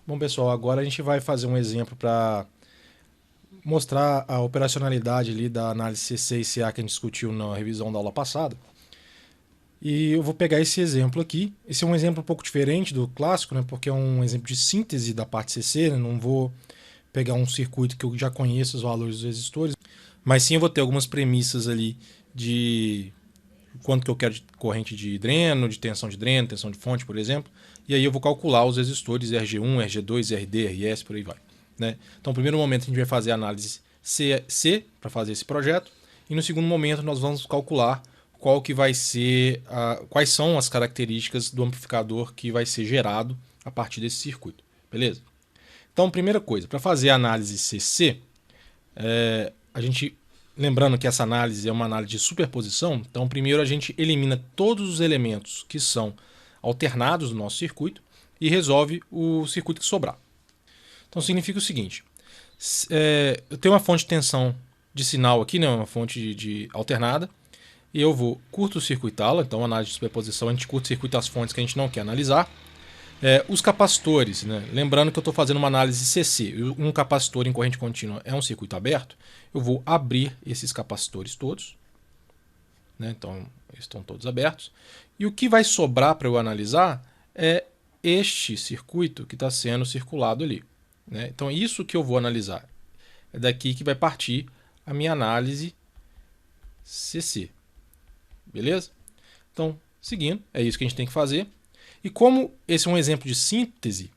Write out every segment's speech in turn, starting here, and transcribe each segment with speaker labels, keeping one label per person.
Speaker 1: Bom, pessoal, agora a gente vai fazer um exemplo para mostrar a operacionalidade ali da análise CC e CA que a gente discutiu na revisão da aula passada. E eu vou pegar esse exemplo aqui. Esse é um exemplo um pouco diferente do clássico, né? Porque é um exemplo de síntese da parte CC, né? Não vou pegar um circuito que eu já conheço os valores dos resistores, mas sim eu vou ter algumas premissas ali de quanto que eu quero de corrente de dreno, de tensão de dreno, tensão de fonte, por exemplo. E aí eu vou calcular os resistores RG1, RG2, RD, RS, por aí vai. Né? Então, no primeiro momento a gente vai fazer a análise C para fazer esse projeto, e no segundo momento nós vamos calcular qual que vai ser quais são as características do amplificador que vai ser gerado a partir desse circuito. Beleza? Então, primeira coisa, para fazer a análise CC, a gente, lembrando que essa análise é uma análise de superposição, então primeiro a gente elimina todos os elementos que são alternados no nosso circuito e resolve o circuito que sobrar. Então significa o seguinte, eu tenho uma fonte de tensão de sinal aqui, né, uma fonte de alternada, e eu vou curto-circuitá-la, então análise de superposição, a gente curta-circuita as fontes que a gente não quer analisar. Os capacitores, né? Lembrando que eu estou fazendo uma análise CC, um capacitor em corrente contínua é um circuito aberto, eu vou abrir esses capacitores todos, né? Então eles estão todos abertos, e o que vai sobrar para eu analisar é este circuito que está sendo circulado ali, né? Então isso que eu vou analisar, é daqui que vai partir a minha análise CC, beleza? Então, seguindo, é isso que a gente tem que fazer. E como esse é um exemplo de síntese,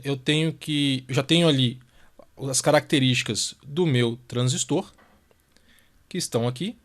Speaker 1: eu já tenho ali as características do meu transistor, que estão aqui,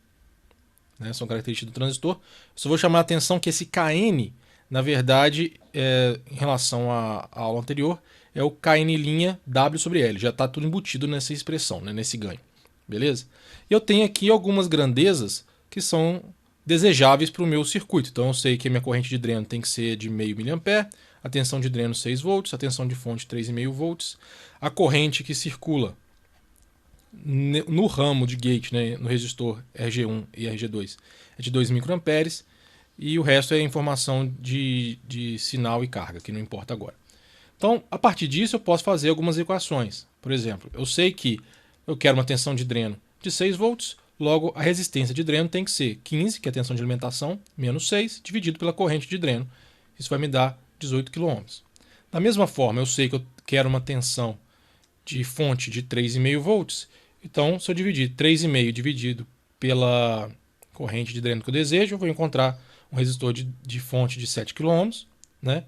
Speaker 1: né, são características do transistor. Só vou chamar a atenção que esse Kn, na verdade, em relação à aula anterior, é o Kn' W sobre L. Já está tudo embutido nessa expressão, né, nesse ganho. Beleza? E eu tenho aqui algumas grandezas que são desejáveis para o meu circuito. Então eu sei que a minha corrente de dreno tem que ser de 0,5 mA, a tensão de dreno 6 volts, a tensão de fonte 3,5 volts, a corrente que circula no ramo de gate, né, no resistor RG1 e RG2 é de 2 microamperes, e o resto é informação de sinal e carga, que não importa agora. Então, a partir disso eu posso fazer algumas equações. Por exemplo, eu sei que eu quero uma tensão de dreno de 6 volts, logo, a resistência de dreno tem que ser 15, que é a tensão de alimentação, menos 6, dividido pela corrente de dreno. Isso vai me dar 18 kΩ. Da mesma forma, eu sei que eu quero uma tensão de fonte de 3,5 volts, então, se eu dividir 3,5 dividido pela corrente de dreno que eu desejo, eu vou encontrar um resistor de fonte de 7 kΩ. Né?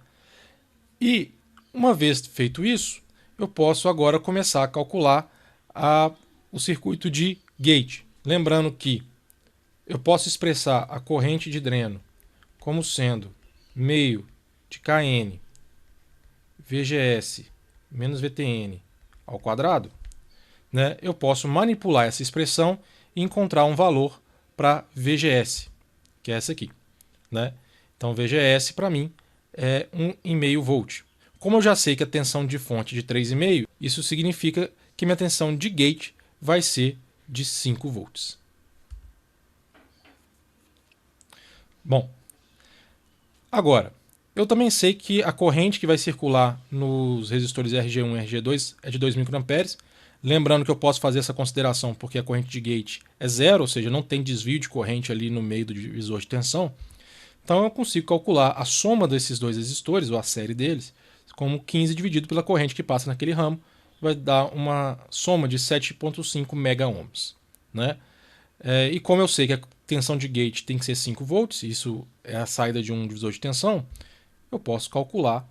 Speaker 1: E, uma vez feito isso, eu posso agora começar a calcular o circuito de gate. Lembrando que eu posso expressar a corrente de dreno como sendo meio de Kn VGS menos VTN ao quadrado. Né? Eu posso manipular essa expressão e encontrar um valor para VGS, que é essa aqui. Né? Então VGS para mim é 1,5 volt. Como eu já sei que a tensão de fonte é de 3,5, isso significa que minha tensão de gate vai ser de 5 volts. Bom, agora, eu também sei que a corrente que vai circular nos resistores RG1 e RG2 é de 2 microamperes. Lembrando que eu posso fazer essa consideração porque a corrente de gate é zero, ou seja, não tem desvio de corrente ali no meio do divisor de tensão. Então eu consigo calcular a soma desses dois resistores, ou a série deles, como 15 dividido pela corrente que passa naquele ramo, vai dar uma soma de 7,5 mega-ohms. Né? E como eu sei que a tensão de gate tem que ser 5 volts, isso é a saída de um divisor de tensão, eu posso calcular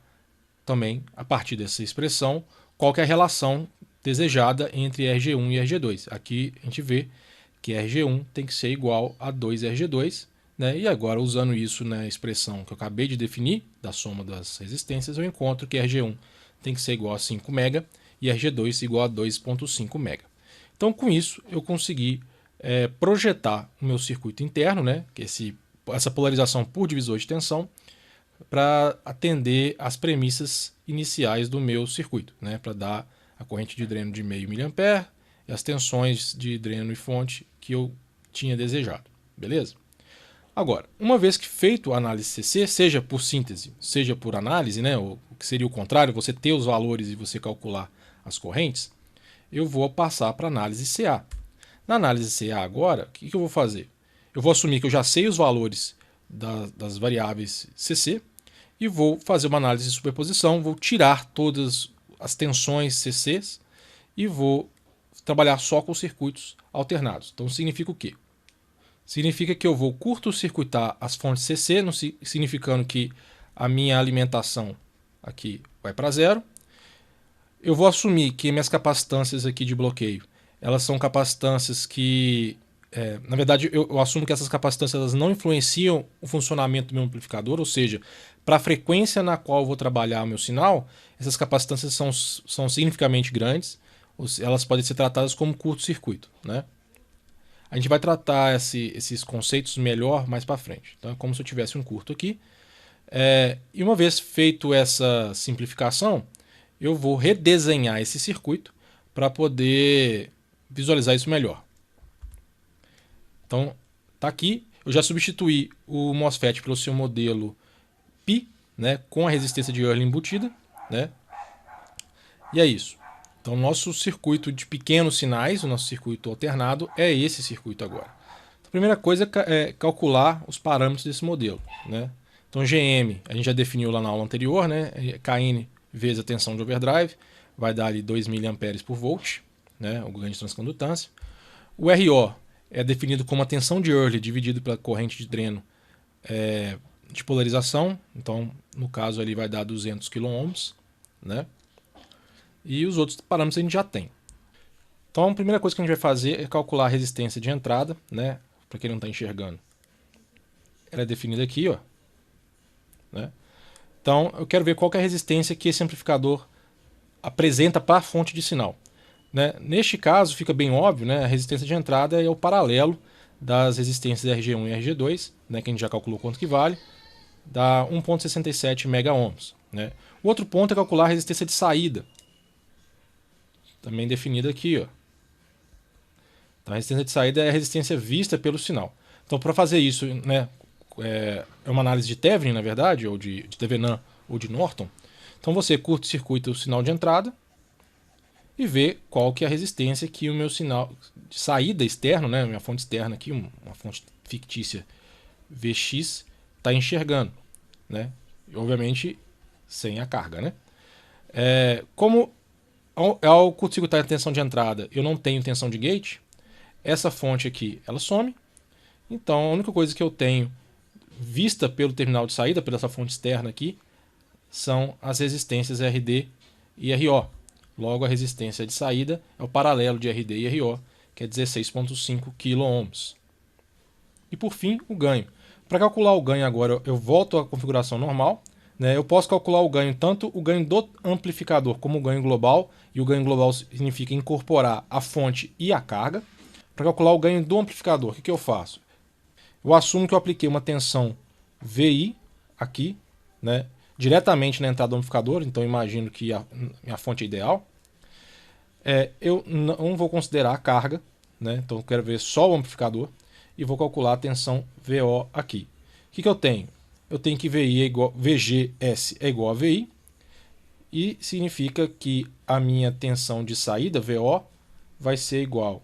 Speaker 1: também, a partir dessa expressão, qual que é a relação desejada entre RG1 e RG2. Aqui a gente vê que RG1 tem que ser igual a 2RG2, né? E agora, usando isso na expressão que eu acabei de definir, da soma das resistências, eu encontro que RG1 tem que ser igual a 5 mega e RG2 igual a 2,5 mega. Então, com isso, eu consegui projetar o meu circuito interno, né? Que essa polarização por divisor de tensão, para atender às premissas iniciais do meu circuito, né? Para dar a corrente de dreno de 0,5 mA e as tensões de dreno e fonte que eu tinha desejado. Beleza? Agora, uma vez que feito a análise CC, seja por síntese, seja por análise, né, ou o que seria o contrário, você ter os valores e você calcular as correntes, eu vou passar para análise CA. Na análise CA agora, o que eu vou fazer? Eu vou assumir que eu já sei os valores das variáveis CC e vou fazer uma análise de superposição, vou tirar todas as tensões CCs e vou trabalhar só com circuitos alternados. Então significa o quê? Significa que eu vou curto-circuitar as fontes CC, significando que a minha alimentação aqui vai para zero. Eu vou assumir que minhas capacitâncias aqui de bloqueio, elas são capacitâncias que, na verdade, eu assumo que essas capacitâncias elas não influenciam o funcionamento do meu amplificador, ou seja, para a frequência na qual eu vou trabalhar o meu sinal, essas capacitâncias são significativamente grandes, elas podem ser tratadas como curto-circuito, né? A gente vai tratar esses conceitos melhor mais para frente. Então é como se eu tivesse um curto aqui. E uma vez feito essa simplificação, eu vou redesenhar esse circuito para poder visualizar isso melhor. Então tá aqui. Eu já substituí o MOSFET pelo seu modelo Pi, né, com a resistência de Early embutida, né? E é isso. Então, nosso circuito de pequenos sinais, o nosso circuito alternado, é esse circuito agora. Então, a primeira coisa é calcular os parâmetros desse modelo, né? Então, GM, a gente já definiu lá na aula anterior, né? Kn vezes a tensão de overdrive, vai dar ali 2 mA por volt, né? O ganho de transcondutância. O RO é definido como a tensão de Early dividido pela corrente de dreno de polarização. Então, no caso, ali vai dar 200 kΩ, né? E os outros parâmetros a gente já tem. Então a primeira coisa que a gente vai fazer é calcular a resistência de entrada, né? Para quem não está enxergando. Ela é definida aqui, ó, né? Então eu quero ver qual que é a resistência que esse amplificador apresenta para a fonte de sinal, né? Neste caso fica bem óbvio, né? A resistência de entrada é o paralelo das resistências RG1 e RG2, né? Que a gente já calculou quanto que vale, dá 1,67 megaohms, né? O outro ponto é calcular a resistência de saída, também definida aqui, ó. Então, a resistência de saída é a resistência vista pelo sinal. Então, para fazer isso, né, é uma análise de Thevenin, na verdade, ou de Thevenin ou de Norton. Então, você curta-circuita o sinal de entrada e vê qual que é a resistência que o meu sinal de saída externo, né, minha fonte externa aqui, uma fonte fictícia Vx, está enxergando, né? E, obviamente, sem a carga, né? Como ao curto-circuitar a tensão de entrada eu não tenho tensão de gate, essa fonte aqui ela some. Então a única coisa que eu tenho vista pelo terminal de saída, pela essa fonte externa aqui, são as resistências RD e RO. Logo a resistência de saída é o paralelo de RD e RO, que é 16,5 kΩ. E por fim o ganho. Para calcular o ganho agora eu volto à configuração normal. Eu posso calcular o ganho, tanto o ganho do amplificador como o ganho global, e o ganho global significa incorporar a fonte e a carga. Para calcular o ganho do amplificador, o que eu faço? Eu assumo que eu apliquei uma tensão VI aqui, né, diretamente na entrada do amplificador, então imagino que a minha fonte é ideal. Eu não vou considerar a carga, né, então eu quero ver só o amplificador, e vou calcular a tensão VO aqui. O que eu tenho? Eu tenho que VGS é igual a VI, e significa que a minha tensão de saída, VO, vai ser igual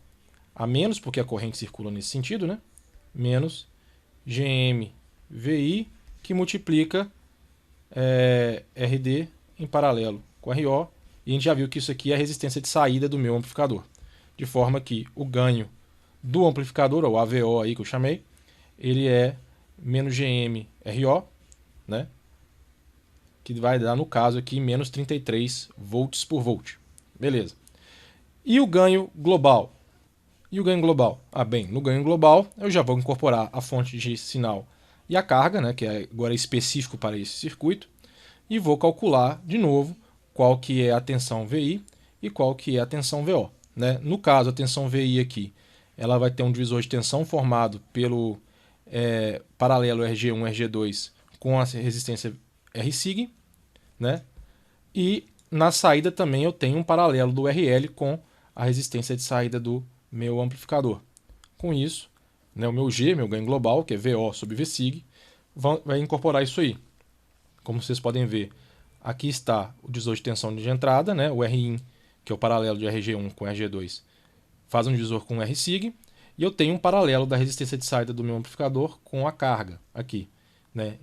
Speaker 1: a menos, porque a corrente circula nesse sentido, né? Menos GM VI, que multiplica RD em paralelo com RO, e a gente já viu que isso aqui é a resistência de saída do meu amplificador. De forma que o ganho do amplificador, ou AVO aí que eu chamei, ele é menos GM RO, né? Que vai dar, no caso aqui, menos 33 volts por volt. Beleza. E o ganho global? Bem, no ganho global eu já vou incorporar a fonte de sinal e a carga, né, que agora é específico para esse circuito, e vou calcular de novo qual que é a tensão VI e qual que é a tensão VO, né? No caso, a tensão VI aqui, ela vai ter um divisor de tensão formado pelo paralelo RG1 RG2 com a resistência Rsig, né? E na saída também eu tenho um paralelo do RL com a resistência de saída do meu amplificador. Com isso, né, o meu G, meu ganho global, que é VO sobre Vsig, vai incorporar isso aí. Como vocês podem ver, Aqui está o divisor de tensão de entrada, né? O Rin, que é o paralelo de RG1 com RG2, faz um divisor com Rsig. E eu tenho um paralelo da resistência de saída do meu amplificador com a carga aqui, né?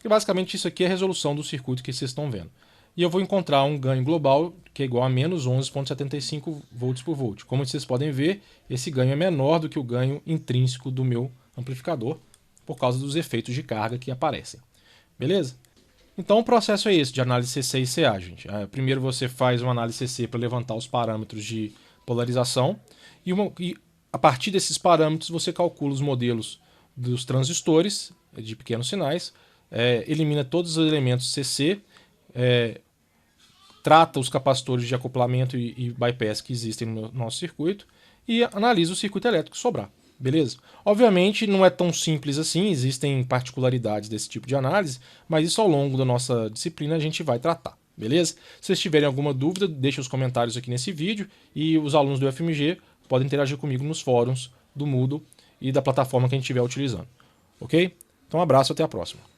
Speaker 1: E basicamente isso aqui é a resolução do circuito que vocês estão vendo. E eu vou encontrar um ganho global que é igual a menos 11,75 volts por volt. Como vocês podem ver, esse ganho é menor do que o ganho intrínseco do meu amplificador, por causa dos efeitos de carga que aparecem. Beleza? Então o processo é esse de análise CC e CA, gente. Primeiro você faz uma análise CC para levantar os parâmetros de polarização e a partir desses parâmetros você calcula os modelos dos transistores de pequenos sinais, elimina todos os elementos CC, trata os capacitores de acoplamento e bypass que existem no nosso circuito e analisa o circuito elétrico que sobrar. Beleza? Obviamente não é tão simples assim, existem particularidades desse tipo de análise, mas isso ao longo da nossa disciplina a gente vai tratar. Beleza? Se vocês tiverem alguma dúvida, deixem os comentários aqui nesse vídeo e os alunos do UFMG podem interagir comigo nos fóruns do Moodle e da plataforma que a gente estiver utilizando. Ok? Então um abraço, até a próxima.